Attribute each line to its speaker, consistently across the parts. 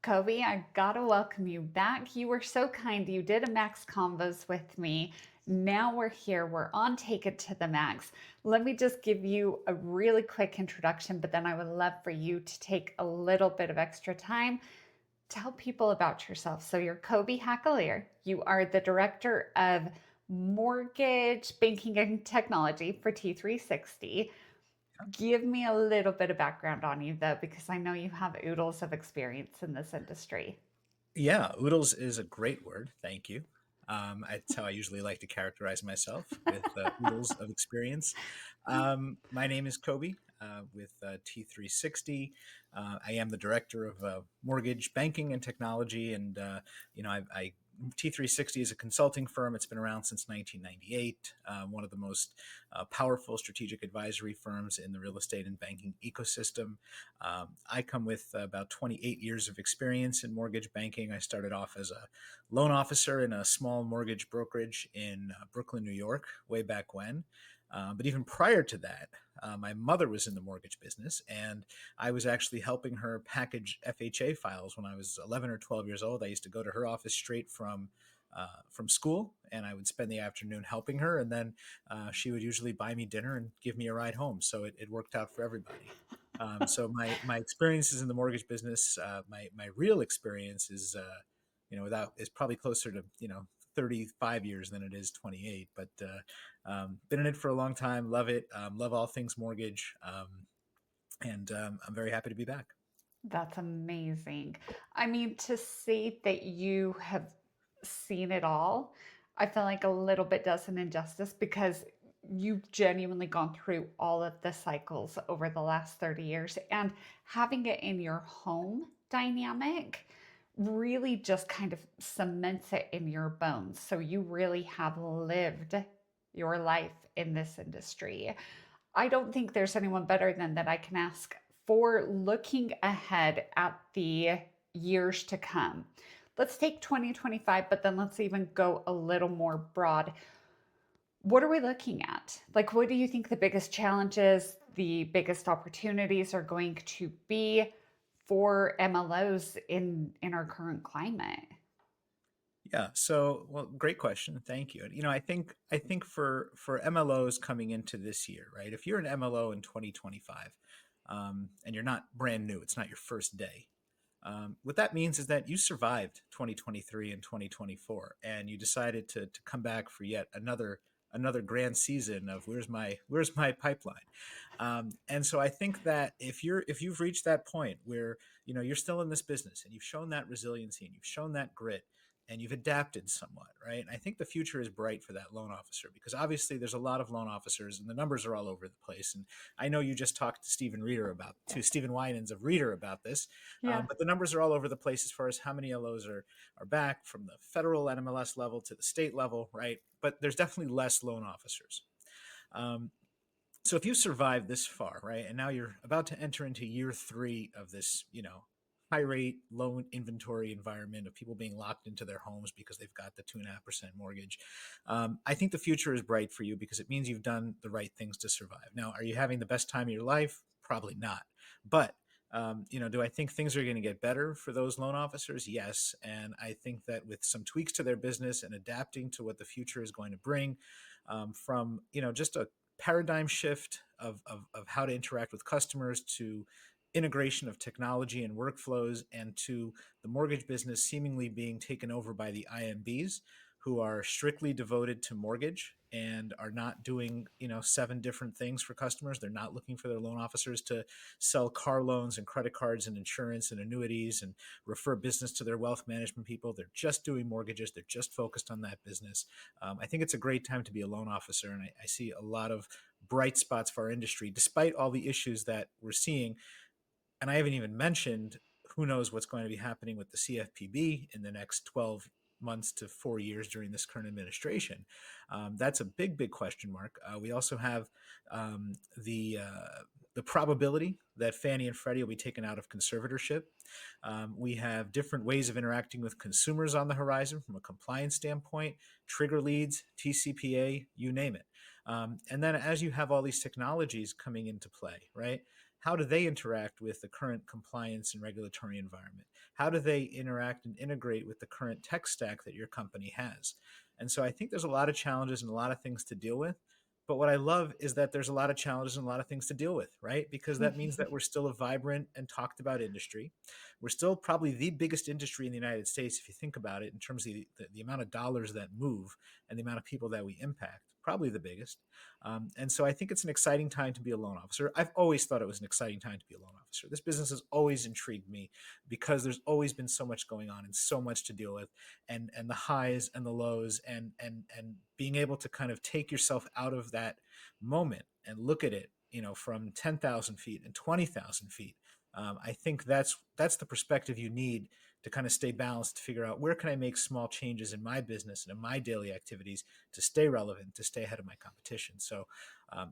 Speaker 1: Coby. I gotta welcome you back. You were so kind. You did a Max Convos with me. Now we're here. We're on Take It to the Max. Let me just give you a really quick introduction, but then I would love for you to take a little bit of extra time. Tell people about yourself. So you're Coby Hakalir. You are the director of mortgage banking and technology for T360. Give me a little bit of background on you, though, because I know you have oodles of experience in this industry.
Speaker 2: Yeah, oodles is a great word. Thank you. That's how I usually like to characterize myself with oodles of experience. My name is Coby with T360. I am the director of mortgage banking and technology, and I T360 is a consulting firm. It's been around since 1998. One of the most powerful strategic advisory firms in the real estate and banking ecosystem. I come with about 28 years of experience in mortgage banking. I started off as a loan officer in a small mortgage brokerage in Brooklyn, New York, way back when. But even prior to that, my mother was in the mortgage business, and I was actually helping her package FHA files when I was 11 or 12 years old. I used to go to her office straight from school, and I would spend the afternoon helping her, and then she would usually buy me dinner and give me a ride home. So it worked out for everybody. So my experiences in the mortgage business, my real experience is, without is probably closer to 35 years than it is 28. But been in it for a long time. Love it. Love all things mortgage, and I'm very happy to be back.
Speaker 1: That's amazing. I mean, to say that you have seen it all, I feel like a little bit does an injustice because you've genuinely gone through all of the cycles over the last 30 years and having it in your home dynamic really just kind of cements it in your bones. So you really have lived your life in this industry. I don't think there's anyone better than that I can ask for looking ahead at the years to come. Let's take 2025, but then let's even go a little more broad. What are we looking at? Like, what do you think the biggest challenges, the biggest opportunities are going to be for MLOs in our current climate?
Speaker 2: Yeah. So, well, great question. Thank you. And, I think for MLOs coming into this year, right? If you're an MLO in 2025, and you're not brand new, it's not your first day. What that means is that you survived 2023 and 2024, and you decided to come back for yet another grand season of where's my pipeline. And so I think that if you've reached that point where you're still in this business and you've shown that resiliency and you've shown that grit and you've adapted somewhat, right? I think the future is bright for that loan officer because obviously there's a lot of loan officers and the numbers are all over the place. And I know you just talked to Stephen Winans of Reader about this,
Speaker 1: Yeah.
Speaker 2: but the numbers are all over the place as far as how many LOs are back from the federal NMLS level to the state level, right? But there's definitely less loan officers. Um, so if you survive this far, right, and now you're about to enter into year three of this, high rate, low inventory environment of people being locked into their homes because they've got the 2.5% mortgage. I think the future is bright for you because it means you've done the right things to survive. Now, are you having the best time of your life? Probably not. But do I think things are going to get better for those loan officers? Yes. And I think that with some tweaks to their business and adapting to what the future is going to bring, from, just a paradigm shift of how to interact with customers to integration of technology and workflows and to the mortgage business seemingly being taken over by the IMBs who are strictly devoted to mortgage and are not doing, seven different things for customers. They're not looking for their loan officers to sell car loans and credit cards and insurance and annuities and refer business to their wealth management people. They're just doing mortgages. They're just focused on that business. I think it's a great time to be a loan officer, and I see a lot of bright spots for our industry, despite all the issues that we're seeing. And I haven't even mentioned who knows what's going to be happening with the CFPB in the next 12 months to 4 years during this current administration. That's a big, big question mark. We also have the probability that Fannie and Freddie will be taken out of conservatorship. We have different ways of interacting with consumers on the horizon from a compliance standpoint, trigger leads, TCPA, you name it. And then as you have all these technologies coming into play, right? how do they interact with the current compliance and regulatory environment? How do they interact and integrate with the current tech stack that your company has? And so I think there's a lot of challenges and a lot of things to deal with. But what I love is that there's a lot of challenges and a lot of things to deal with, right? Because that means that we're still a vibrant and talked about industry. We're still probably the biggest industry in the United States, if you think about it, in terms of the amount of dollars that move and the amount of people that we impact, probably the biggest. And so I think it's an exciting time to be a loan officer. I've always thought it was an exciting time to be a loan officer. This business has always intrigued me because there's always been so much going on and so much to deal with, and the highs and the lows, and being able to kind of take yourself out of that moment and look at it, from 10,000 feet and 20,000 feet. I think that's the perspective you need to kind of stay balanced, to figure out where can I make small changes in my business and in my daily activities to stay relevant, to stay ahead of my competition. So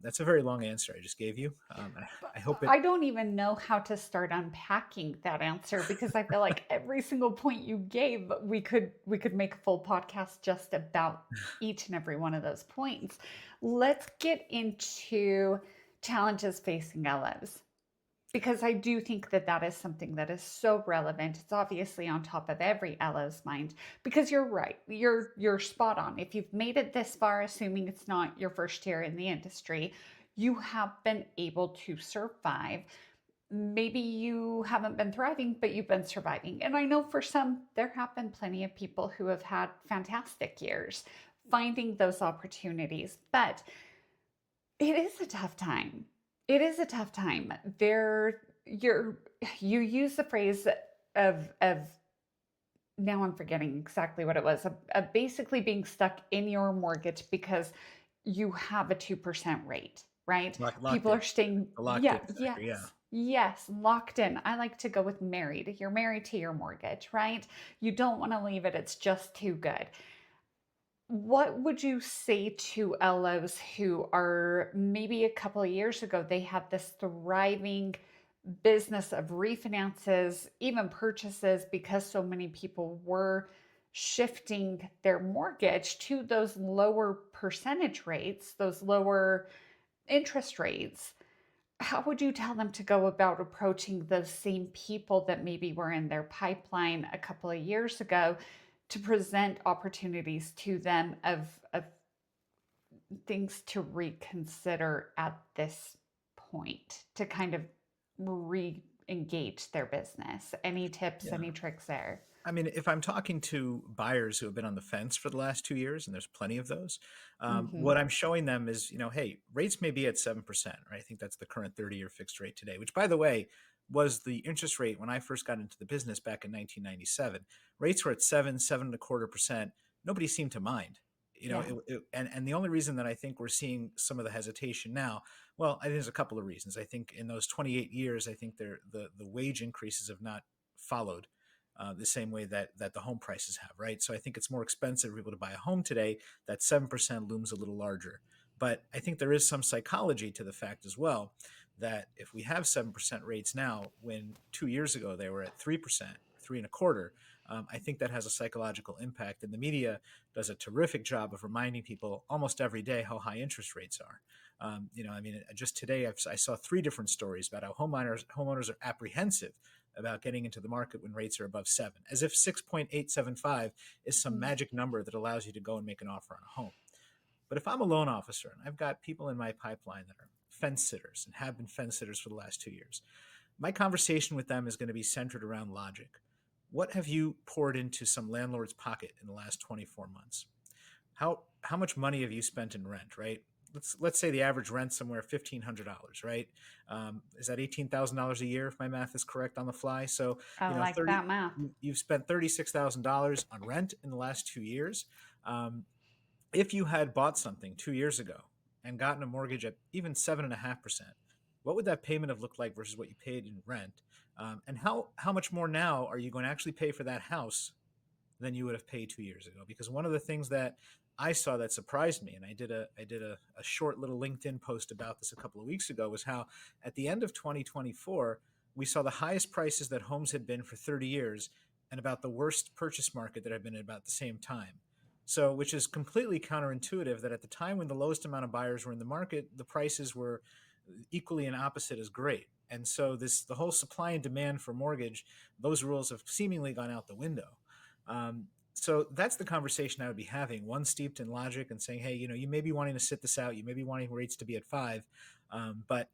Speaker 2: that's a very long answer I just gave you. I hope it.
Speaker 1: I don't even know how to start unpacking that answer because I feel like every single point you gave, we could make a full podcast just about each and every one of those points. Let's get into challenges facing LOs because I do think that that is something that is so relevant. It's obviously on top of every LO's mind because you're right. You're spot on. If you've made it this far, assuming it's not your first year in the industry, you have been able to survive. Maybe you haven't been thriving, but you've been surviving. And I know for some, there have been plenty of people who have had fantastic years finding those opportunities. But it is a tough time. It is a tough time. You use the phrase of now I'm forgetting exactly what it was, of basically being stuck in your mortgage because you have a 2% rate, right?
Speaker 2: Locked
Speaker 1: People
Speaker 2: in.
Speaker 1: are staying,
Speaker 2: The locked
Speaker 1: yeah,
Speaker 2: in factor, yeah.
Speaker 1: yes, yes, locked in. I like to go with married. You're married to your mortgage, right? You don't want to leave it. It's just too good. What would you say to LOs who are maybe a couple of years ago, they had this thriving business of refinances, even purchases, because so many people were shifting their mortgage to those lower percentage rates, those lower interest rates? How would you tell them to go about approaching those same people that maybe were in their pipeline a couple of years ago to present opportunities to them of things to reconsider at this point to kind of re-engage their business? Any tips,
Speaker 2: Yeah.
Speaker 1: any tricks there?
Speaker 2: I mean, if I'm talking to buyers who have been on the fence for the last 2 years, and there's plenty of those,
Speaker 1: Hmm.
Speaker 2: what I'm showing them is, hey, rates may be at 7%, right? I think that's the current 30-year fixed rate today, which, by the way, was the interest rate when I first got into the business back in 1997. Rates were at 7.25%. Nobody seemed to mind.
Speaker 1: Yeah.
Speaker 2: And the only reason that I think we're seeing some of the hesitation now, well, I think there's a couple of reasons. I think in those 28 years, I think the wage increases have not followed the same way that the home prices have, right? So I think it's more expensive for people to buy a home today. That 7% looms a little larger. But I think there is some psychology to the fact as well that if we have 7% rates now, when 2 years ago they were at 3%, three and a quarter, I think that has a psychological impact. And the media does a terrific job of reminding people almost every day how high interest rates are. I mean, just today I saw three different stories about how homeowners are apprehensive about getting into the market when rates are above 7, as if 6.875 is some magic number that allows you to go and make an offer on a home. But if I'm a loan officer and I've got people in my pipeline that are fence sitters and have been fence sitters for the last 2 years, my conversation with them is going to be centered around logic. What have you poured into some landlord's pocket in the last 24 months? How much money have you spent in rent, right? Let's say the average rent somewhere $1,500, right? Is that $18,000 a year if my math is correct on the fly? So
Speaker 1: I like
Speaker 2: 30
Speaker 1: that math.
Speaker 2: you've spent $36,000 on rent in the last 2 years. If you had bought something 2 years ago and gotten a mortgage at even 7.5%, what would that payment have looked like versus what you paid in rent? And how much more now are you going to actually pay for that house than you would have paid 2 years ago? Because one of the things that I saw that surprised me, and I did a short little LinkedIn post about this a couple of weeks ago, was how at the end of 2024 we saw the highest prices that homes had been for 30 years and about the worst purchase market that had been at about the same time. So, which is completely counterintuitive that at the time when the lowest amount of buyers were in the market, the prices were equally and opposite as great. And so the whole supply and demand for mortgage, those rules have seemingly gone out the window. So that's the conversation I would be having, one steeped in logic and saying, hey, you may be wanting to sit this out, you may be wanting rates to be at 5, but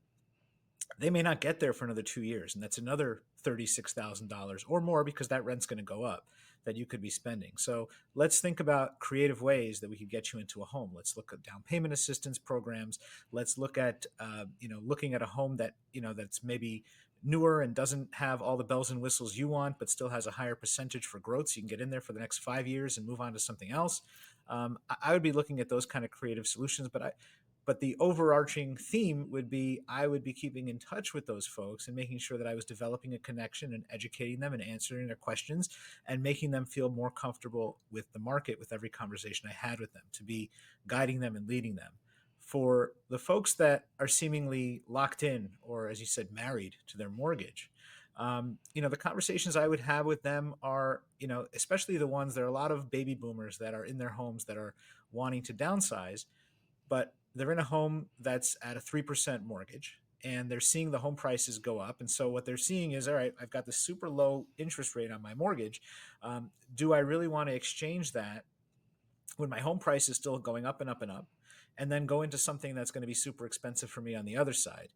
Speaker 2: they may not get there for another 2 years, and that's another $36,000 or more, because that rent's going to go up, that you could be spending. So let's think about creative ways that we could get you into a home. Let's look at down payment assistance programs. Let's look at looking at a home that that's maybe newer and doesn't have all the bells and whistles you want, but still has a higher percentage for growth, so you can get in there for the next 5 years and move on to something else. I would be looking at those kind of creative solutions, but the overarching theme would be I would be keeping in touch with those folks and making sure that I was developing a connection and educating them and answering their questions and making them feel more comfortable with the market with every conversation I had with them, to be guiding them and leading them. For the folks that are seemingly locked in, or as you said, married to their mortgage, the conversations I would have with them are, especially the ones, there are a lot of baby boomers that are in their homes that are wanting to downsize, but they're in a home that's at a 3% mortgage, and they're seeing the home prices go up. And so what they're seeing is, all right, I've got this super low interest rate on my mortgage. Do I really want to exchange that when my home price is still going up and up and up, and then go into something that's going to be super expensive for me on the other side?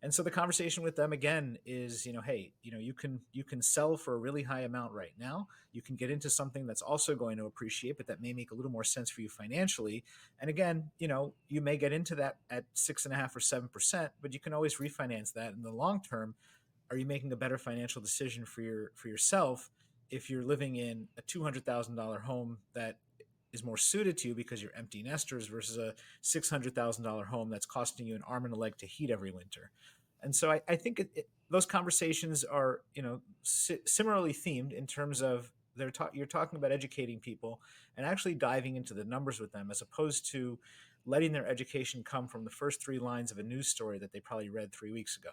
Speaker 2: And so the conversation with them again is, hey, you can sell for a really high amount right now. You can get into something that's also going to appreciate, but that may make a little more sense for you financially. And again, you may get into that at 6.5 or 7%, but you can always refinance that in the long term. Are you making a better financial decision for yourself if you're living in a $200,000 home that is more suited to you because you're empty nesters, versus a $600,000 home that's costing you an arm and a leg to heat every winter? And so I think those conversations are, similarly themed in terms of you're talking about educating people and actually diving into the numbers with them, as opposed to letting their education come from the first 3 lines of a news story that they probably read 3 weeks ago.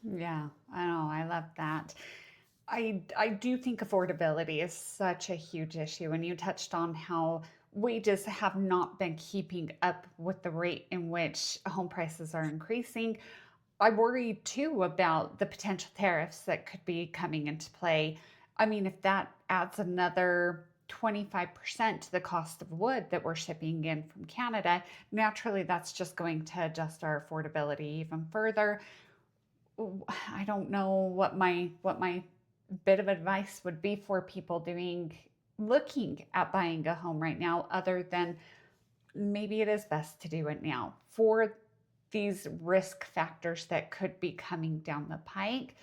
Speaker 1: Yeah, I know. I love that. I do think affordability is such a huge issue, and you touched on how wages have not been keeping up with the rate in which home prices are increasing. I worry too about the potential tariffs that could be coming into play. I mean, if that adds another 25% to the cost of wood that we're shipping in from Canada, naturally that's just going to adjust our affordability even further. I don't know what my bit of advice would be for people looking at buying a home right now, other than maybe it is best to do it now for these risk factors that could be coming down the pike.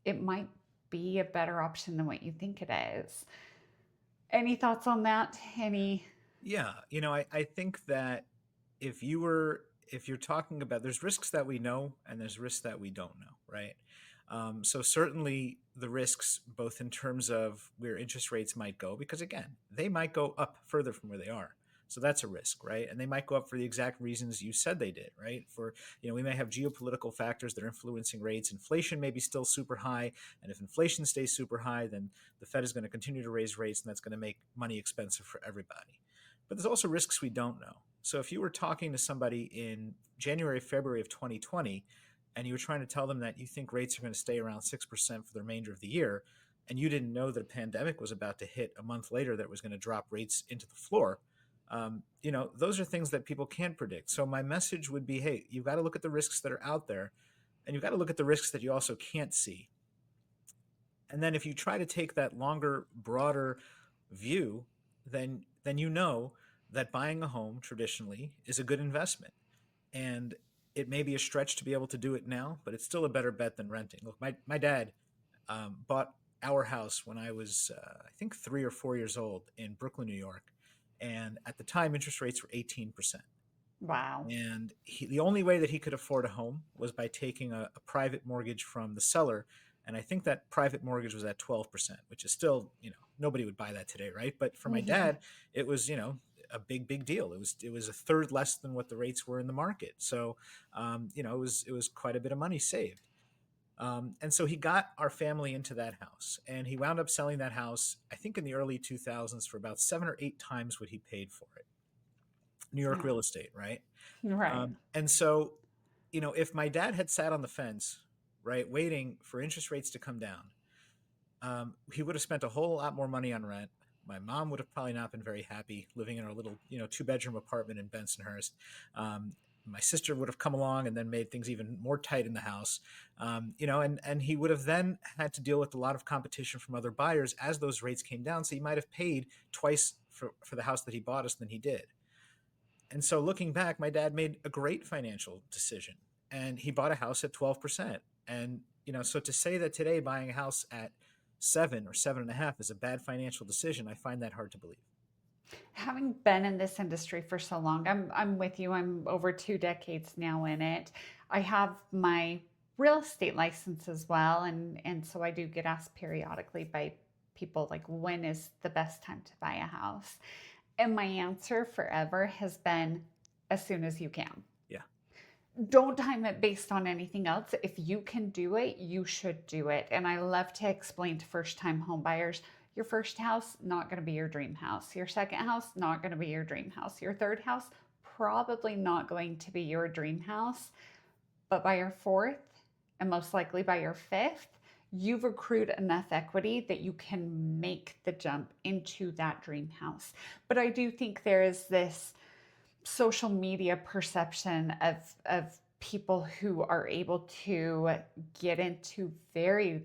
Speaker 1: It might be a better option than what you think it is. Any thoughts on that? Any?
Speaker 2: Yeah, I think that if you're talking about, there's risks that we know and there's risks that we don't know, right? So certainly the risks, both in terms of where interest rates might go, because again, they might go up further from where they are. So that's a risk, right? And they might go up for the exact reasons you said they did, right? We may have geopolitical factors that are influencing rates. Inflation may be still super high. And if inflation stays super high, then the Fed is going to continue to raise rates, and that's going to make money expensive for everybody. But there's also risks we don't know. So if you were talking to somebody in January, February of 2020, and you were trying to tell them that you think rates are going to stay around 6% for the remainder of the year, and you didn't know that a pandemic was about to hit a month later that was going to drop rates into the floor, those are things that people can't predict. So my message would be, hey, you've got to look at the risks that are out there, and you've got to look at the risks that you also can't see. And then if you try to take that longer, broader view, then you know that buying a home traditionally is a good investment. And it may be a stretch to be able to do it now, but it's still a better bet than renting. Look, my dad bought our house when I was, I think, 3 or 4 years old in Brooklyn, New York. And at the time, interest rates were 18%.
Speaker 1: Wow.
Speaker 2: And the only way that he could afford a home was by taking a private mortgage from the seller. And I think that private mortgage was at 12%, which is still, nobody would buy that today, right? But for my
Speaker 1: Yeah.
Speaker 2: dad, it was, a big deal. It was a third less than what the rates were in the market. So, it was quite a bit of money saved. And so he got our family into that house, and he wound up selling that house, I think, in the early 2000s for about 7 or 8 times what he paid for it. New York real
Speaker 1: Oh,
Speaker 2: estate, right?
Speaker 1: right.
Speaker 2: And so, if my dad had sat on the fence right, waiting for interest rates to come down, he would have spent a whole lot more money on rent. My mom would have probably not been very happy living in our little, 2-bedroom apartment in Bensonhurst. Um, my sister would have come along and then made things even more tight in the house. And he would have then had to deal with a lot of competition from other buyers as those rates came down. So he might have paid twice for the house that he bought us than he did. And so looking back, my dad made a great financial decision and he bought a house at 12%. And, so to say that today buying a house at 7 or 7.5 is a bad financial decision, I find that hard to believe.
Speaker 1: Having been in this industry for so long, I'm with you. I'm over 2 decades now in it. I have my real estate license as well, and so I do get asked periodically by people like, when is the best time to buy a house? And my answer forever has been, as soon as you can.
Speaker 2: Yeah.
Speaker 1: Don't time it based on anything else. If you can do it, you should do it. And I love to explain to first time home buyers, your first house, not going to be your dream house. Your second house, not going to be your dream house. Your third house, probably not going to be your dream house. But by your fourth, and most likely by your fifth, you've accrued enough equity that you can make the jump into that dream house. But I do think there is this social media perception of people who are able to get into very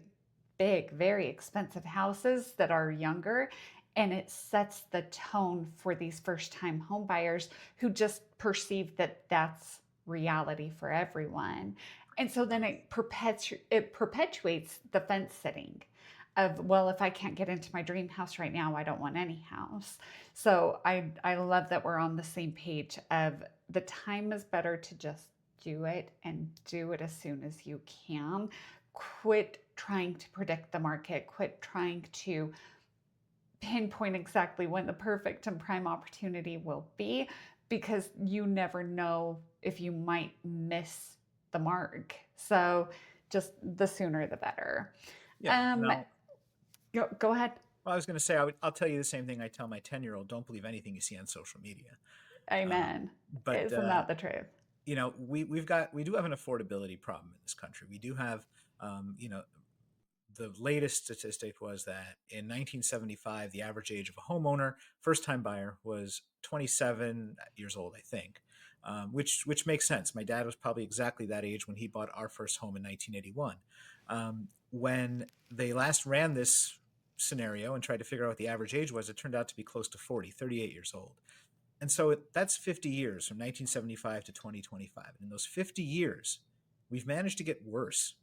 Speaker 1: big, very expensive houses that are younger. And it sets the tone for these first time home buyers who just perceive that that's reality for everyone. And so then it perpetuates the fence sitting of, well, if I can't get into my dream house right now, I don't want any house. So I love that we're on the same page of, the time is better to just do it and do it as soon as you can. Quit trying to predict the market, quit trying to pinpoint exactly when the perfect and prime opportunity will be, because you never know if you might miss the mark. So just the sooner the better.
Speaker 2: Yeah.
Speaker 1: Um,
Speaker 2: Now,
Speaker 1: go ahead.
Speaker 2: well, I was going to say, I'll tell you the same thing I tell my 10-year-old: don't believe anything you see on social media. Um,
Speaker 1: Amen.
Speaker 2: but,
Speaker 1: Isn't that the truth?
Speaker 2: we do have an affordability problem in this country. We do have, um, you know, the latest statistic was that in 1975, the average age of a homeowner, first time buyer, was 27 years old, I think, which makes sense. My dad was probably exactly that age when he bought our first home in 1981. When they last ran this scenario and tried to figure out what the average age was, it turned out to be close to 40, 38 years old. And so that's 50 years from 1975 to 2025. And in those 50 years, we've managed to get worse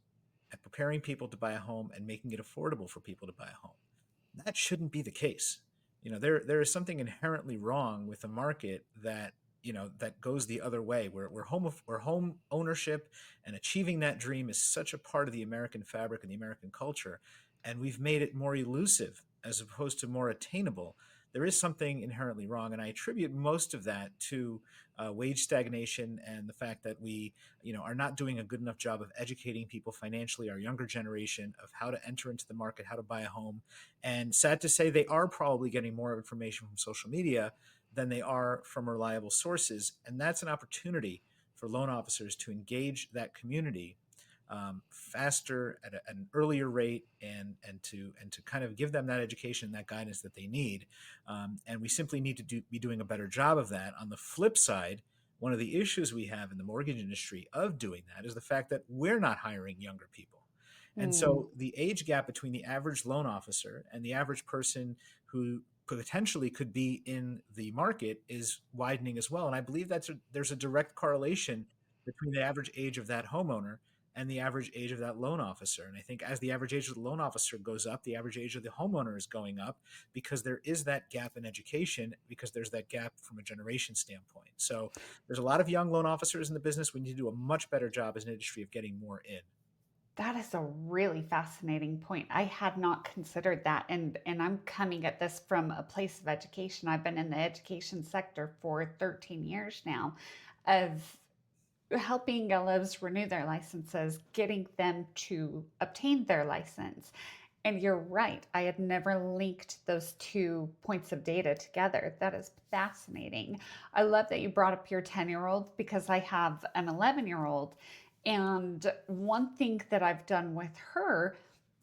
Speaker 2: at preparing people to buy a home and making it affordable for people to buy a home. That shouldn't be the case. There is something inherently wrong with a market that goes the other way, where home ownership and achieving that dream is such a part of the American fabric and the American culture, and we've made it more elusive as opposed to more attainable. There is something inherently wrong, and I attribute most of that to wage stagnation and the fact that we, are not doing a good enough job of educating people financially, our younger generation, of how to enter into the market, how to buy a home. And sad to say, they are probably getting more information from social media than they are from reliable sources, and that's an opportunity for loan officers to engage that community faster at an earlier rate, and to kind of give them that education, that guidance that they need. And we simply need to be doing a better job of that. On the flip side, one of the issues we have in the mortgage industry of doing that is the fact that we're not hiring younger people. And
Speaker 1: Mm.
Speaker 2: so the age gap between the average loan officer and the average person who potentially could be in the market is widening as well. And I believe there's a direct correlation between the average age of that homeowner and the average age of that loan officer. And I think as the average age of the loan officer goes up, the average age of the homeowner is going up, because there is that gap in education, because there's that gap from a generation standpoint. So there's a lot of young loan officers in the business. We need to do a much better job as an industry of getting more in.
Speaker 1: That is a really fascinating point. I had not considered that, and I'm coming at this from a place of education. I've been in the education sector for 13 years now, of helping LOs renew their licenses, getting them to obtain their license. And you're right, I had never linked those two points of data together. That is fascinating. I love that you brought up your 10-year-old, because I have an 11-year-old, And one thing that I've done with her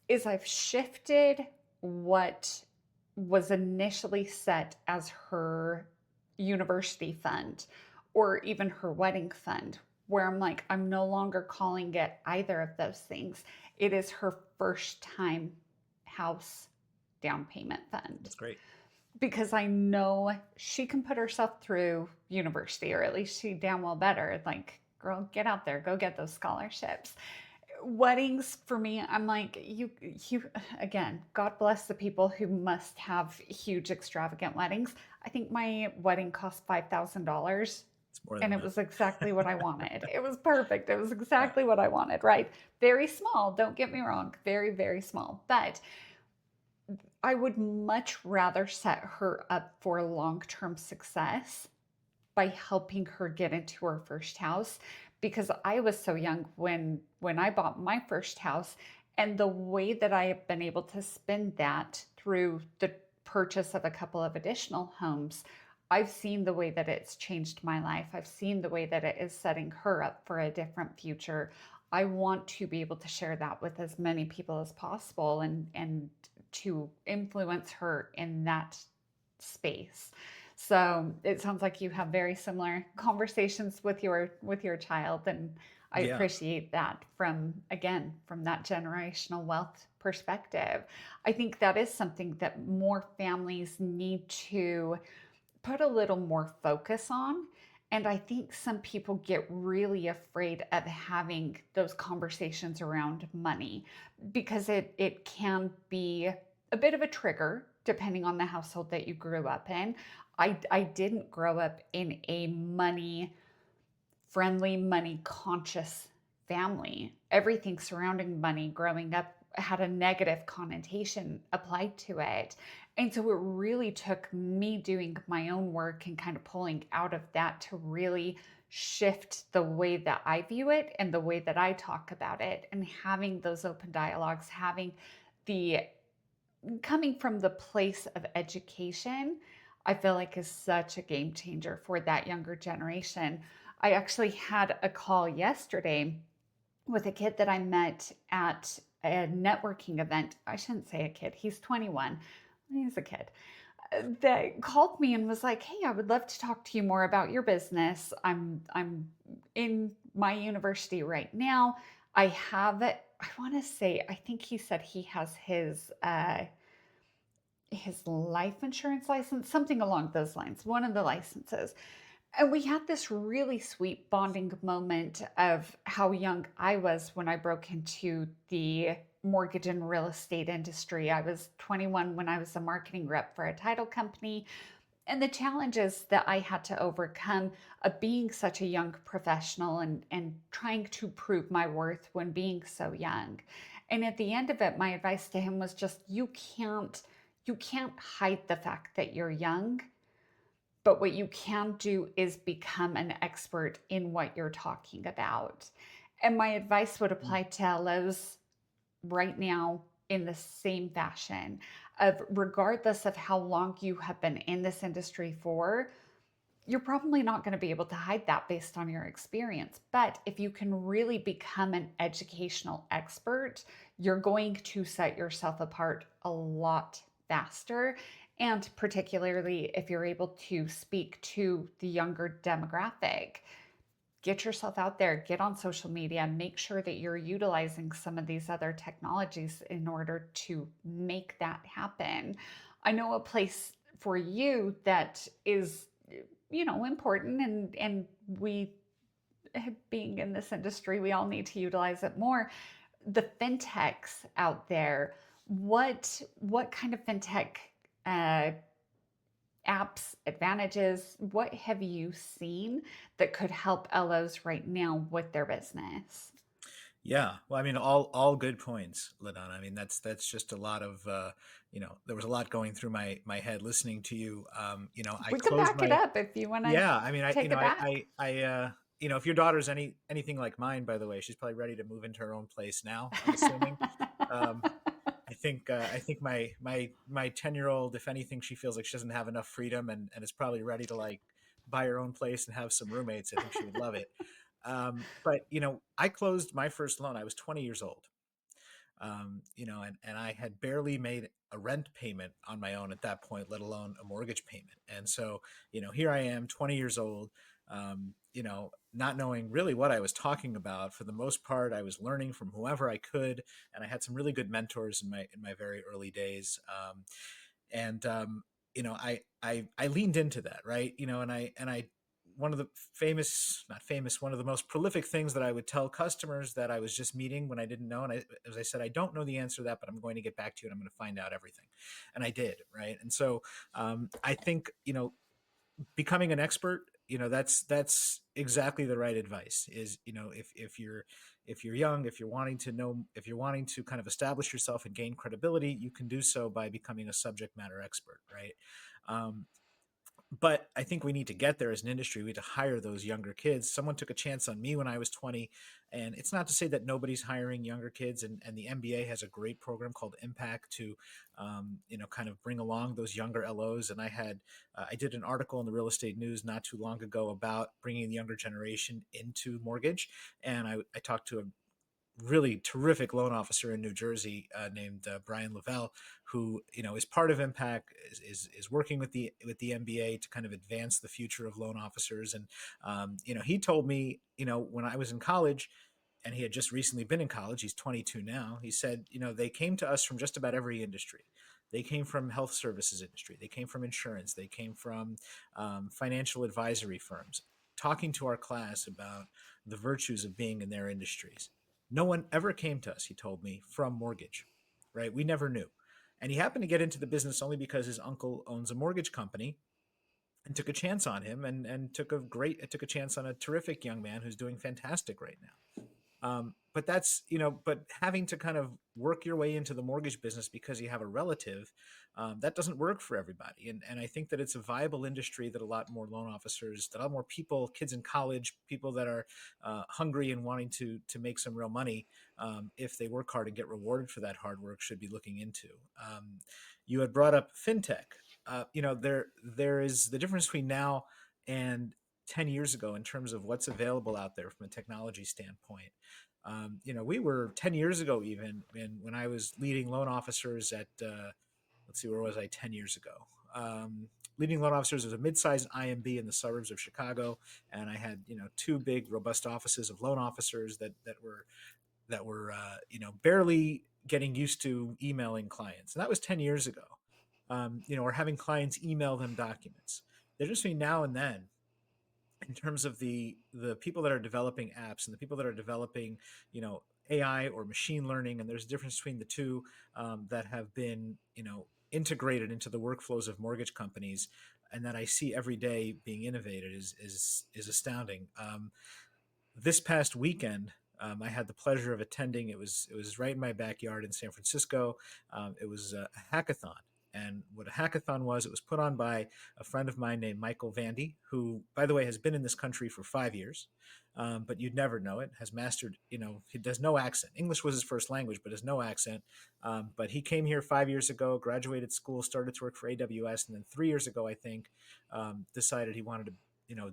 Speaker 1: is I've shifted what was initially set as her university fund or even her wedding fund, where I'm like, I'm no longer calling it either of those things. It is her first time house down payment fund
Speaker 2: That's great.
Speaker 1: because I know she can put herself through university, or at least she damn well better. Like, girl, get out there, go get those scholarships. Weddings for me, I'm like, you again, God bless the people who must have huge extravagant weddings. I think my wedding cost $5,000
Speaker 2: It's more than
Speaker 1: and it
Speaker 2: enough.
Speaker 1: was exactly what I wanted. It was perfect. It was
Speaker 2: Yeah.
Speaker 1: exactly what I wanted, right? Very small, don't get me wrong, very, very small. But I would much rather set her up for long-term success by helping her get into her first house because I was so young when I bought my first house, and the way that I have been able to spend that through the purchase of a couple of additional homes, I've seen the way that it's changed my life. I've seen the way that it is setting her up for a different future. I want to be able to share that with as many people as possible and to influence her in that space. So it sounds like you have very similar conversations with your child, and I
Speaker 2: Yeah.
Speaker 1: appreciate that from again from that generational wealth perspective. I think that is something that more families need to put a little more focus on. And I think some people get really afraid of having those conversations around money because it can be a bit of a trigger depending on the household that you grew up in. I didn't grow up in a money friendly, money conscious family. Everything surrounding money growing up had a negative connotation applied to it. And so it really took me doing my own work and kind of pulling out of that to really shift the way that I view it and the way that I talk about it, and having those open dialogues, having the coming from the place of education, I feel like is such a game changer for that younger generation. I actually had a call yesterday with a kid that I met at a networking event. I shouldn't say a kid, he's 21. He's a kid that called me and was like, "Hey, I would love to talk to you more about your business. I'm in my university right now. I have it. I want to say, I think he said he has his life insurance license, something along those lines, one of the licenses." And we had this really sweet bonding moment of how young I was when I broke into the mortgage and real estate industry. I was 21 when I was a marketing rep for a title company, and the challenges that I had to overcome of being such a young professional and trying to prove my worth when being so young. And at the end of it, my advice to him was just you can't hide the fact that you're young, but what you can do is become an expert in what you're talking about. And my advice would
Speaker 2: Mm.
Speaker 1: apply to LOs right now in the same fashion of regardless of how long you have been in this industry for, you're probably not going to be able to hide that based on your experience. But if you can really become an educational expert, you're going to set yourself apart a lot faster. And particularly if you're able to speak to the younger demographic, get yourself out there, get on social media, make sure that you're utilizing some of these other technologies in order to make that happen. I know a place for you that is, important, and we, being in this industry, we all need to utilize it more. The fintechs out there, what kind of fintech uh, apps, advantages, what have you seen that could help LOs right now with their business?
Speaker 2: Yeah. Well, I mean, all good points, LaDonna. I mean, that's just a lot of there was a lot going through my head listening to you. I
Speaker 1: We can
Speaker 2: closed
Speaker 1: back it
Speaker 2: my
Speaker 1: up if you want to
Speaker 2: yeah. I mean,
Speaker 1: take it back.
Speaker 2: if your daughter's anything like mine, by the way, she's probably ready to move into her own place now, I'm assuming. Um, I think my 10-year-old, if anything, she feels like she doesn't have enough freedom and is probably ready to like buy her own place and have some roommates. I think she would love it. But I closed my first loan. I was 20 years old. And I had barely made a rent payment on my own at that point, let alone a mortgage payment. And so, here I am, 20 years old, not knowing really what I was talking about. For the most part, I was learning from whoever I could, and I had some really good mentors in my very early days. And I leaned into that, right? And I one of the famous, not famous, one of the most prolific things that I would tell customers that I was just meeting when I didn't know, and as I said, I don't know the answer to that, but I'm going to get back to you and I'm going to find out everything, and I did, right? And so I think becoming an expert, that's exactly the right advice. Is if you're young, if you're wanting to kind of establish yourself and gain credibility, you can do so by becoming a subject matter expert, right? um, but I think we need to get there as an industry. We need to hire those younger kids. Someone took a chance on me when I was 20, and it's not to say that nobody's hiring younger kids. And the MBA has a great program called Impact to, kind of bring along those younger LOs. And I did an article in the Real Estate News not too long ago about bringing the younger generation into mortgage, and I talked to a really terrific loan officer in New Jersey named Brian Lavelle, who is part of Impact, is working with the MBA to kind of advance the future of loan officers. And he told me, when I was in college, and he had just recently been in college. He's 22 now. He said, they came to us from just about every industry. They came from health services industry. They came from insurance. They came from financial advisory firms. Talking to our class about the virtues of being in their industries. No one ever came to us, he told me, from mortgage, right? We never knew. And he happened to get into the business only because his uncle owns a mortgage company and took a chance on him, and took a chance on a terrific young man who's doing fantastic right now. But but having to kind of work your way into the mortgage business because you have a relative, that doesn't work for everybody. And I think that it's a viable industry that a lot more loan officers, that a lot more people, kids in college, people that are hungry and wanting to make some real money, if they work hard and get rewarded for that hard work, should be looking into. You had brought up fintech. There is the difference between now and 10 years ago in terms of what's available out there from a technology standpoint. We were 10 years ago, even when I was leading loan officers at, let's see, where was I 10 years ago? Leading loan officers was a mid-sized IMB in the suburbs of Chicago, and I had two big, robust offices of loan officers that were barely getting used to emailing clients, and that was 10 years ago. Or having clients email them documents. There's just between now and then, in terms of the people that are developing apps and the people that are developing, AI or machine learning, and there's a difference between the two, that have been, integrated into the workflows of mortgage companies, and that I see every day being innovated is astounding. This past weekend, I had the pleasure of attending. It was right in my backyard in San Francisco. It was a hackathon, and what a hackathon was, it was put on by a friend of mine named Michael Vandy, who, by the way, has been in this country for 5 years, but you'd never know it. Has mastered, he does no accent. English was his first language, but has no accent. But he came here 5 years ago, graduated school, started to work for AWS, and then 3 years ago, I think, decided he wanted to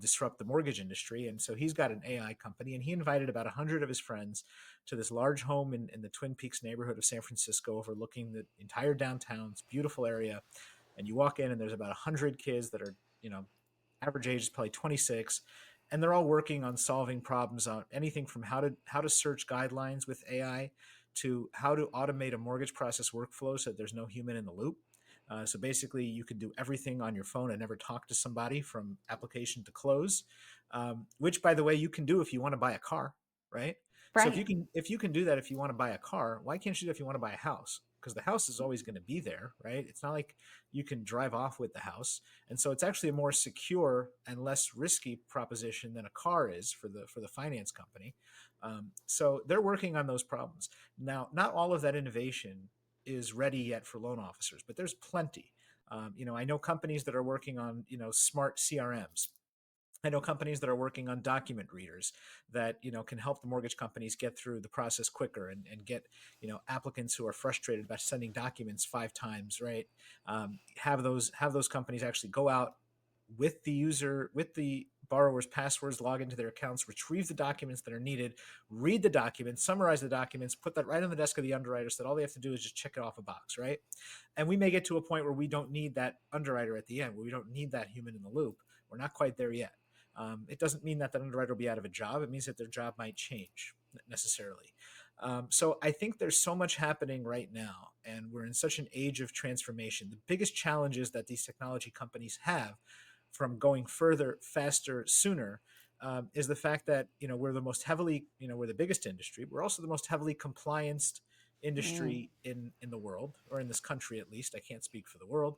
Speaker 2: disrupt the mortgage industry. And so he's got an AI company, and he invited about 100 of his friends to this large home in the Twin Peaks neighborhood of San Francisco, overlooking the entire downtown. It's a beautiful area. And you walk in, and there's about 100 kids that are, average age is probably 26. And they're all working on solving problems on anything from how to search guidelines with AI to how to automate a mortgage process workflow so that there's no human in the loop. So basically, you can do everything on your phone and never talk to somebody from application to close, which, by the way, you can do if you want to buy a car, right? So if
Speaker 1: Right.
Speaker 2: you can do that if you want to buy a car, why can't you do it if you want to buy a house? Because the house is always going to be there, right? It's not like you can drive off with the house, and so it's actually a more secure and less risky proposition than a car is for the finance company. So they're working on those problems now. Not all of that innovation is ready yet for loan officers, but there's plenty. I know companies that are working on smart CRMs. I know companies that are working on document readers that can help the mortgage companies get through the process quicker, and get applicants who are frustrated about sending documents 5 times, right? Have those companies actually go out with the borrowers' passwords, log into their accounts, retrieve the documents that are needed, read the documents, summarize the documents, put that right on the desk of the underwriter so that all they have to do is just check it off a box, right? And we may get to a point where we don't need that underwriter at the end, where we don't need that human in the loop. We're not quite there yet. It doesn't mean that that underwriter will be out of a job. It means that their job might change necessarily. So I think there's so much happening right now, and we're in such an age of transformation. The biggest challenges that these technology companies have from going further, faster, sooner, is the fact that we're the most heavily, we're the biggest industry. We're also the most heavily complianced
Speaker 1: Mm.
Speaker 2: industry in the world, or in this country at least. I can't speak for the world.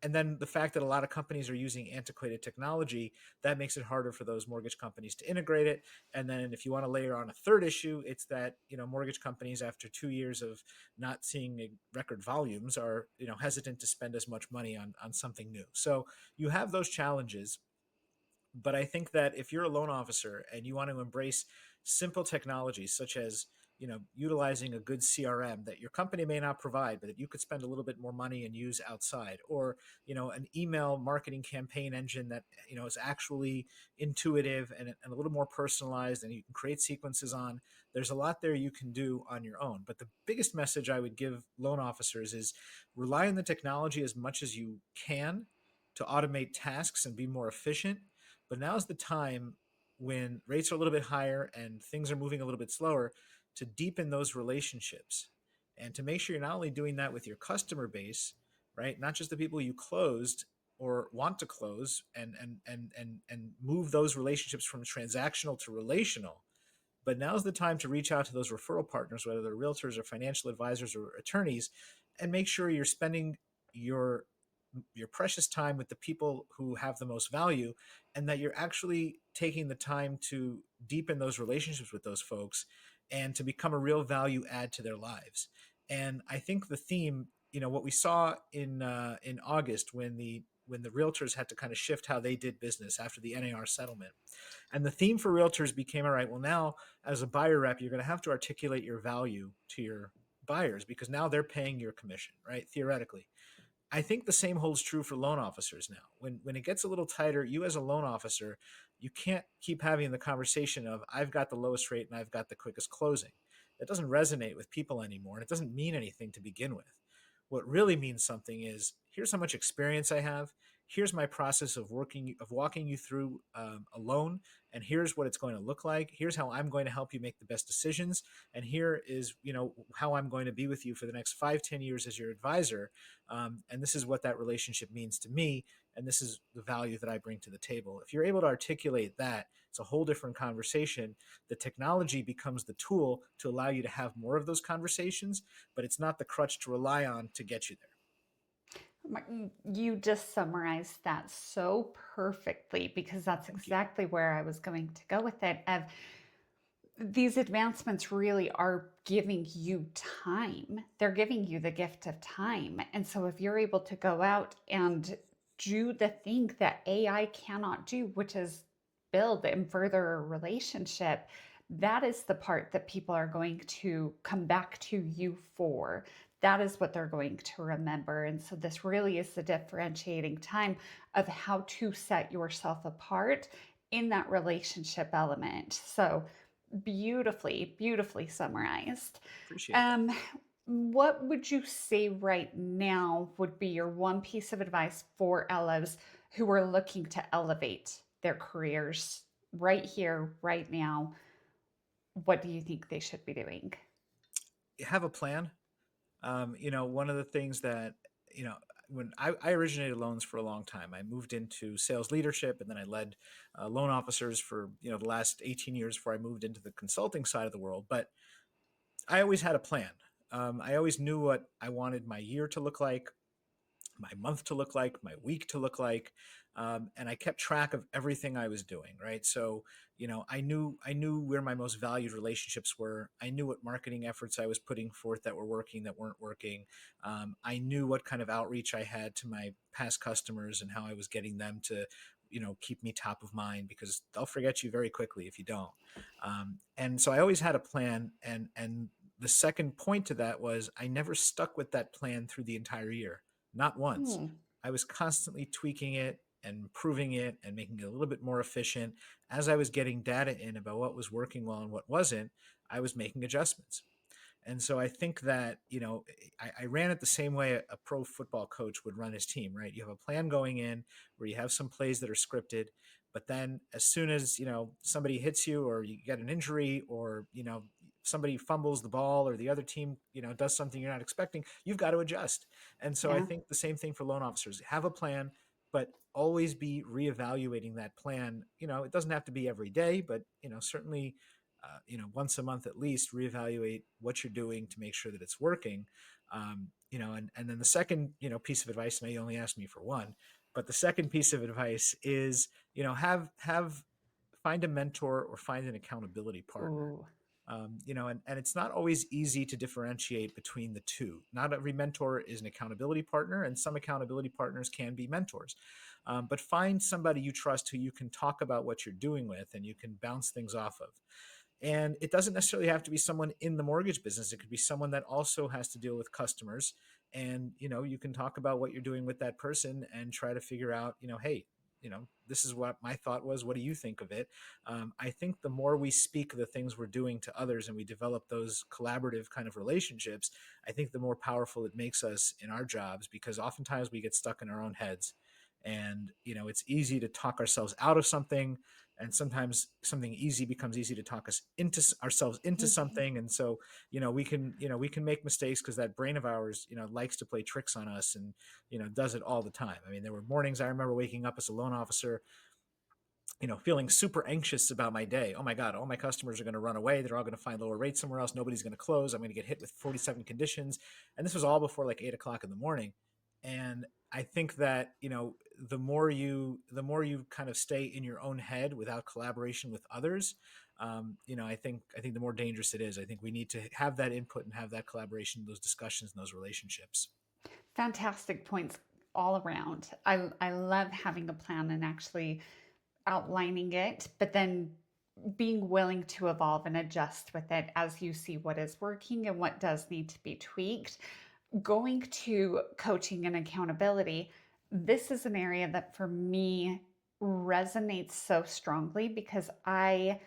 Speaker 2: And then the fact that a lot of companies are using antiquated technology, that makes it harder for those mortgage companies to integrate it. And then if you want to layer on a third issue, it's that mortgage companies, after 2 years of not seeing record volumes, are hesitant to spend as much money on something new. So you have those challenges, but I think that if you're a loan officer and you want to embrace simple technologies such as utilizing a good CRM that your company may not provide, but that you could spend a little bit more money and use outside, or an email marketing campaign engine that is actually intuitive and a little more personalized, and you can create sequences on. There's a lot there you can do on your own. But the biggest message I would give loan officers is rely on the technology as much as you can to automate tasks and be more efficient. But now's the time, when rates are a little bit higher and things are moving a little bit slower, to deepen those relationships and to make sure you're not only doing that with your customer base, right? Not just the people you closed or want to close, and move those relationships from transactional to relational, but now's the time to reach out to those referral partners, whether they're realtors or financial advisors or attorneys, and make sure you're spending your your precious time with the people who have the most value, and that you're actually taking the time to deepen those relationships with those folks and to become a real value add to their lives. And I think the theme, what we saw in August, when the realtors had to kind of shift how they did business after the NAR settlement, and the theme for realtors became, all right, well, now as a buyer rep, you're going to have to articulate your value to your buyers, because now they're paying your commission, right? Theoretically. I think the same holds true for loan officers now. When it gets a little tighter, you as a loan officer, you can't keep having the conversation of, I've got the lowest rate and I've got the quickest closing. That doesn't resonate with people anymore, and it doesn't mean anything to begin with. What really means something is, here's how much experience I have. Here's my process of walking you through a loan, and here's what it's going to look like. Here's how I'm going to help you make the best decisions, and here is how I'm going to be with you for the next 5-10 years as your advisor. And this is what that relationship means to me, and this is the value that I bring to the table. If you're able to articulate that, it's a whole different conversation. The technology becomes the tool to allow you to have more of those conversations, but it's not the crutch to rely on to get you there.
Speaker 1: You just summarized that so perfectly, because that's
Speaker 2: Thank you.
Speaker 1: exactly where I was going to go with it. Of these advancements really are giving you time. They're giving you the gift of time. And so if you're able to go out and do the thing that AI cannot do, which is build and further a relationship, that is the part that people are going to come back to you for. That is what they're going to remember. And so this really is the differentiating time of how to set yourself apart in that relationship element. So beautifully, beautifully summarized.
Speaker 2: Appreciate that.
Speaker 1: Um, what would you say right now would be your one piece of advice for LOs who are looking to elevate their careers right here, right now? What do you think they should be doing?
Speaker 2: Have a plan. One of the things that, you know, when I originated loans for a long time, I moved into sales leadership, and then I led loan officers for, the last 18 years before I moved into the consulting side of the world. But I always had a plan. I always knew what I wanted my year to look like, my month to look like, my week to look like, and I kept track of everything I was doing. Right, so I knew where my most valued relationships were. I knew what marketing efforts I was putting forth that were working, that weren't working. I knew what kind of outreach I had to my past customers and how I was getting them to keep me top of mind, because they'll forget you very quickly if you don't. And so I always had a plan, and the second point to that was, I never stuck with that plan through the entire year, not once.
Speaker 1: Hmm.
Speaker 2: I was constantly tweaking it, and improving it and making it a little bit more efficient. As I was getting data in about what was working well and what wasn't, I was making adjustments. And so I think that, I ran it the same way a pro football coach would run his team, right? You have a plan going in where you have some plays that are scripted, but then as soon as, somebody hits you or you get an injury or, somebody fumbles the ball or the other team, does something you're not expecting, you've got to adjust. And so I
Speaker 1: Yeah.
Speaker 2: think the same thing for loan officers. Have a plan, but always be reevaluating that plan. It doesn't have to be every day, but, certainly once a month at least, reevaluate what you're doing to make sure that it's working. And then the second, piece of advice, and you only asked me for one, but the second piece of advice is, have find a mentor or find an accountability partner.
Speaker 1: Ooh.
Speaker 2: And it's not always easy to differentiate between the two. Not every mentor is an accountability partner, and some accountability partners can be mentors. But find somebody you trust who you can talk about what you're doing with and you can bounce things off of. And it doesn't necessarily have to be someone in the mortgage business. It could be someone that also has to deal with customers. And, you can talk about what you're doing with that person and try to figure out, hey, this is what my thought was. What do you think of it? I think the more we speak the things we're doing to others and we develop those collaborative kind of relationships, I think the more powerful it makes us in our jobs, because oftentimes we get stuck in our own heads. And, it's easy to talk ourselves out of something, and sometimes something easy becomes easy to talk us into ourselves into
Speaker 1: Mhm.
Speaker 2: something. And so, we can make mistakes because that brain of ours, likes to play tricks on us, and, does it all the time. I mean, there were mornings I remember waking up as a loan officer, feeling super anxious about my day. Oh my God, all my customers are going to run away. They're all going to find lower rates somewhere else. Nobody's going to close. I'm going to get hit with 47 conditions. And this was all before like 8 o'clock in the morning. And I think that, the more you kind of stay in your own head without collaboration with others, I think the more dangerous it is. I think we need to have that input and have that collaboration, those discussions, and those relationships.
Speaker 1: Fantastic points all around. I love having a plan and actually outlining it, but then being willing to evolve and adjust with it as you see what is working and what does need to be tweaked. Going to coaching and accountability, this is an area that for me resonates so strongly because I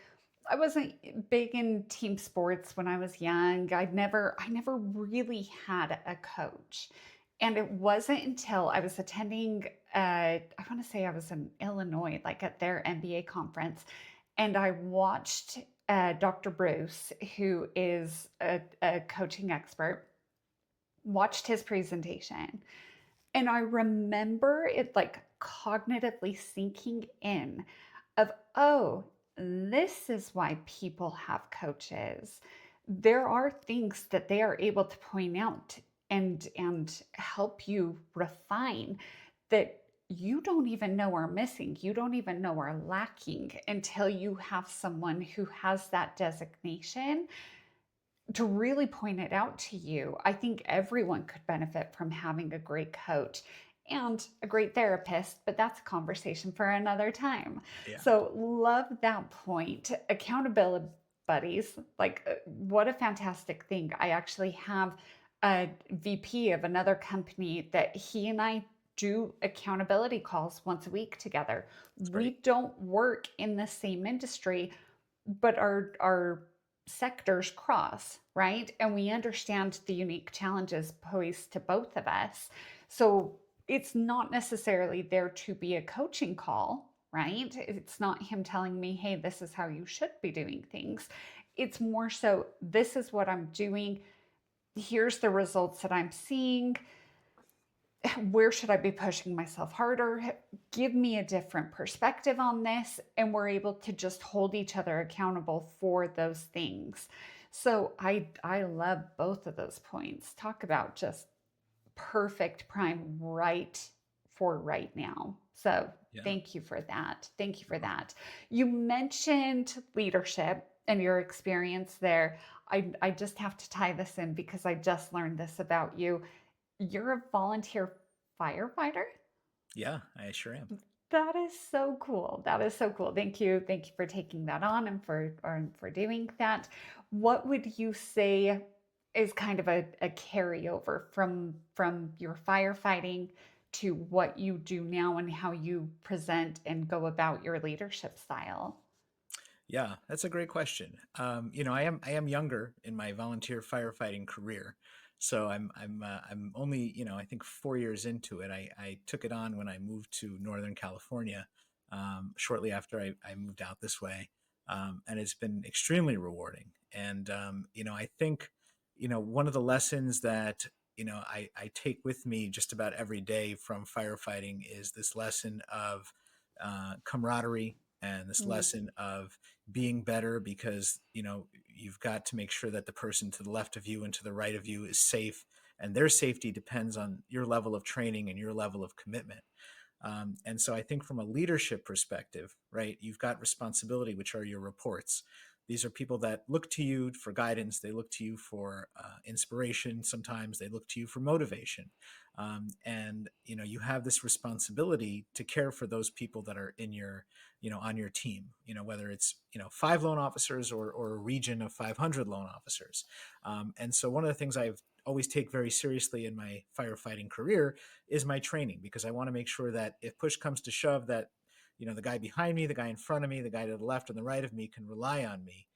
Speaker 1: wasn't big in team sports when I was young. I never really had a coach. And it wasn't until I was attending I want to say I was in Illinois, like at their MBA conference, and I watched Dr. Bruce, who is a coaching expert, watched his presentation. And I remember it like cognitively sinking in of, oh, this is why people have coaches. There are things that they are able to point out and help you refine that you don't even know are missing. You don't even know are lacking until you have someone who has that designation to really point it out to you. I think everyone could benefit from having a great coach and a great therapist, but that's a conversation for another time.
Speaker 2: Yeah,
Speaker 1: So, love that point. Accountability buddies, like, what a fantastic thing. I actually have a VP of another company that he and I do accountability calls once a week together.
Speaker 2: that's great.
Speaker 1: We don't work in the same industry, but our sectors cross, right? And we understand the unique challenges posed to both of us. So it's not necessarily there to be a coaching call, right? It's not him telling me, hey, this is how you should be doing things. It's more so, this is what I'm doing. Here's the results that I'm seeing. Where should I be pushing myself harder? Give me a different perspective on this. And we're able to just hold each other accountable for those things. So I love both of those points. Talk about just perfect prime right for right now. So
Speaker 2: Yeah.
Speaker 1: thank you for that. Thank you for
Speaker 2: You're welcome.
Speaker 1: that. You mentioned leadership and your experience there. I just have to tie this in because I just learned this about you. You're a volunteer firefighter?
Speaker 2: Yeah, I sure am.
Speaker 1: That is so cool. That is so cool. Thank you. Thank you for taking that on and for doing that. What would you say is kind of a carryover from your firefighting to what you do now and how you present and go about your leadership style?
Speaker 2: Yeah, that's a great question. I am younger in my volunteer firefighting career, so I'm only I think 4 years into it. I took it on when I moved to Northern California, shortly after I moved out this way, and it's been extremely rewarding. And I think one of the lessons that I take with me just about every day from firefighting is this lesson of camaraderie and this
Speaker 1: Mm,
Speaker 2: lesson of being better, because you've got to make sure that the person to the left of you and to the right of you is safe, and their safety depends on your level of training and your level of commitment. And so I think from a leadership perspective, right, you've got responsibility, which are your reports. These are people that look to you for guidance. They look to you for inspiration. Sometimes they look to you for motivation. And you have this responsibility to care for those people that are in your, on your team. Whether it's 5 loan officers or a region of 500 loan officers. And so one of the things I've always take very seriously in my firefighting career is my training, because I want to make sure that if push comes to shove, that the guy behind me, the guy in front of me, the guy to the left and the right of me can rely on me,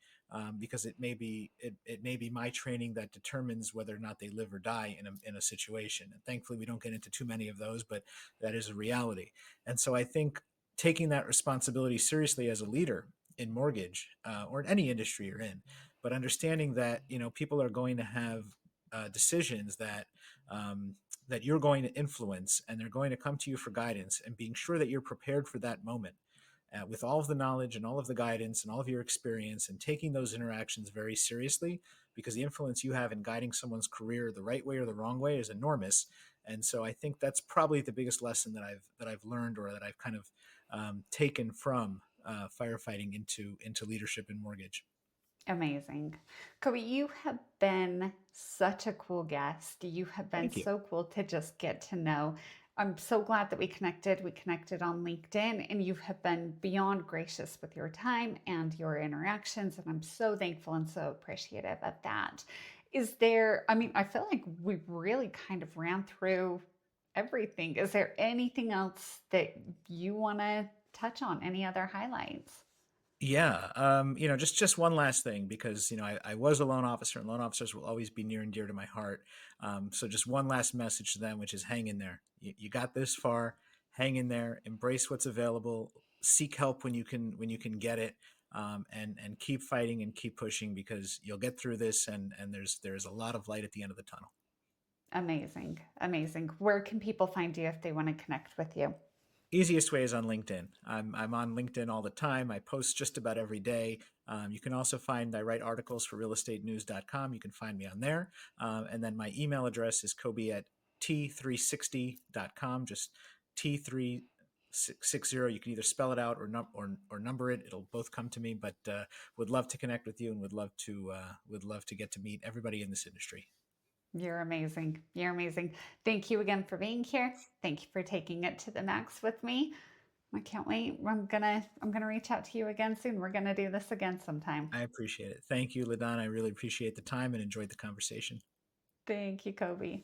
Speaker 2: because it may be my training that determines whether or not they live or die in a situation. And thankfully, we don't get into too many of those, but that is a reality. And so I think taking that responsibility seriously as a leader in mortgage, or in any industry you're in, but understanding that people are going to have decisions that you're going to influence, and they're going to come to you for guidance, and being sure that you're prepared for that moment, with all of the knowledge and all of the guidance and all of your experience, and taking those interactions very seriously, because the influence you have in guiding someone's career the right way or the wrong way is enormous. And so I think that's probably the biggest lesson that I've learned, or that I've kind of taken from firefighting into leadership in mortgage.
Speaker 1: amazing. Kobe, you have been such a cool guest. You have been
Speaker 2: Thank you.
Speaker 1: so cool to just get to know. I'm so glad that we connected. We connected on LinkedIn, and you have been beyond gracious with your time and your interactions. And I'm so thankful and so appreciative of that. Is there, I mean, I feel like we really kind of ran through everything. Is there anything else that you want to touch on? Any other highlights?
Speaker 2: Yeah, just one last thing, because I was a loan officer, and loan officers will always be near and dear to my heart. So just one last message to them, which is hang in there. You got this far. Hang in there. Embrace what's available. Seek help when you can get it, and keep fighting and keep pushing, because you'll get through this, and there's a lot of light at the end of the tunnel.
Speaker 1: Amazing. Amazing. Where can people find you if they want to connect with you?
Speaker 2: Easiest way is on LinkedIn. I'm on LinkedIn all the time. I post just about every day. You can also find, I write articles for realestatenews.com. You can find me on there. And then my email address is Coby at t360.com, just T360. You can either spell it out or number it. It'll both come to me, but would love to connect with you, and would love to get to meet everybody in this industry.
Speaker 1: You're amazing. You're amazing. Thank you again for being here. Thank you for taking it to the max with me. I can't wait. I'm gonna reach out to you again soon. We're gonna do this again sometime.
Speaker 2: I appreciate it. Thank you, LaDonna. I really appreciate the time and enjoyed the conversation.
Speaker 1: Thank you, Kobe.